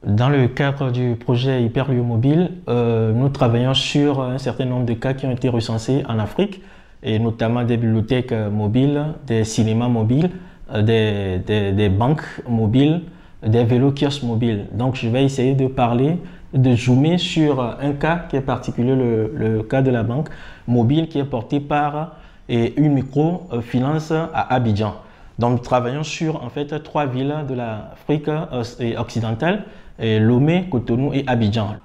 Dans le cadre du projet Hyperlieu Mobile, nous travaillons sur un certain nombre de cas qui ont été recensés en Afrique, et notamment des bibliothèques mobiles, des cinémas mobiles, des banques mobiles, des vélos kiosques mobiles. Donc je vais essayer de parler, de zoomer sur un cas qui est particulier, le cas de la banque mobile qui est porté par une microfinance à Abidjan. Donc nous travaillons sur en fait trois villes de l'Afrique occidentale, Lomé, Cotonou et Abidjan.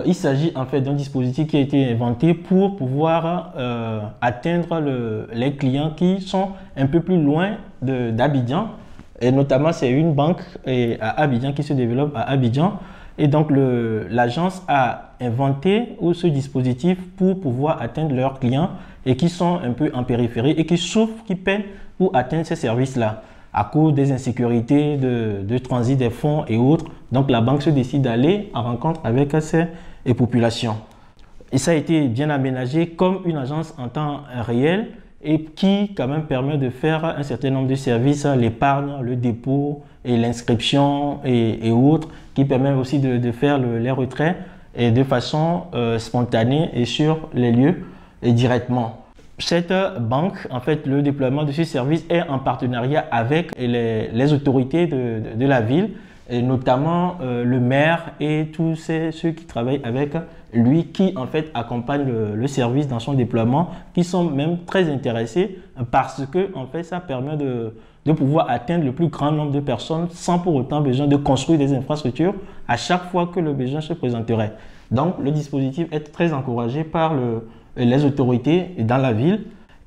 Il s'agit en fait d'un dispositif qui a été inventé pour pouvoir atteindre les clients qui sont un peu plus loin d'Abidjan. Et notamment, c'est une banque à Abidjan qui se développe à Abidjan. Et donc, l'agence a inventé ce dispositif pour pouvoir atteindre leurs clients et qui sont un peu en périphérie et qui souffrent, qui peinent pour atteindre ces services-là à cause des insécurités de transit des fonds et autres. Donc, la banque se décide d'aller en rencontre avec ces populations. Et ça a été bien aménagé comme une agence en temps réel et qui quand même permet de faire un certain nombre de services, l'épargne, le dépôt et l'inscription et autres, qui permet aussi de faire les retraits et de façon spontanée et sur les lieux et directement. Cette banque, en fait, le déploiement de ce service est en partenariat avec les autorités de la ville, et notamment le maire et tous ceux qui travaillent avec lui, qui en fait accompagnent le service dans son déploiement, qui sont même très intéressés parce que en fait ça permet de pouvoir atteindre le plus grand nombre de personnes sans pour autant besoin de construire des infrastructures à chaque fois que le besoin se présenterait. Donc le dispositif est très encouragé par les autorités dans la ville.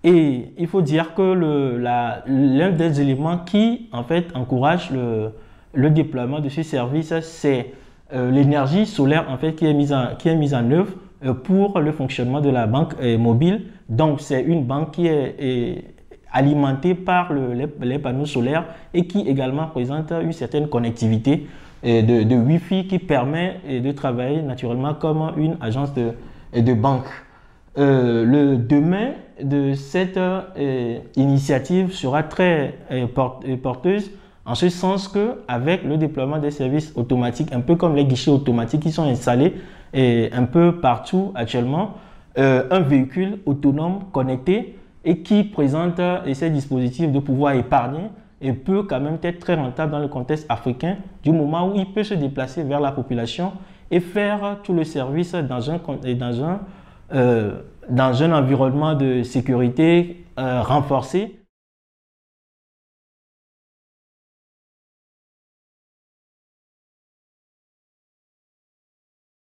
Et il faut dire que l'un des éléments qui en fait encourage le déploiement de ce service, c'est l'énergie solaire en fait qui est mise en œuvre pour le fonctionnement de la banque mobile. Donc c'est une banque qui est alimentée par les panneaux solaires et qui également présente une certaine connectivité de Wi-Fi qui permet de travailler naturellement comme une agence de banque. Le demain de cette initiative sera très porteuse en ce sens qu'avec le déploiement des services automatiques, un peu comme les guichets automatiques qui sont installés un peu partout actuellement, un véhicule autonome connecté et qui présente ces dispositifs de pouvoir épargner et peut quand même être très rentable dans le contexte africain du moment où il peut se déplacer vers la population et faire tout le service dans un environnement de sécurité renforcé.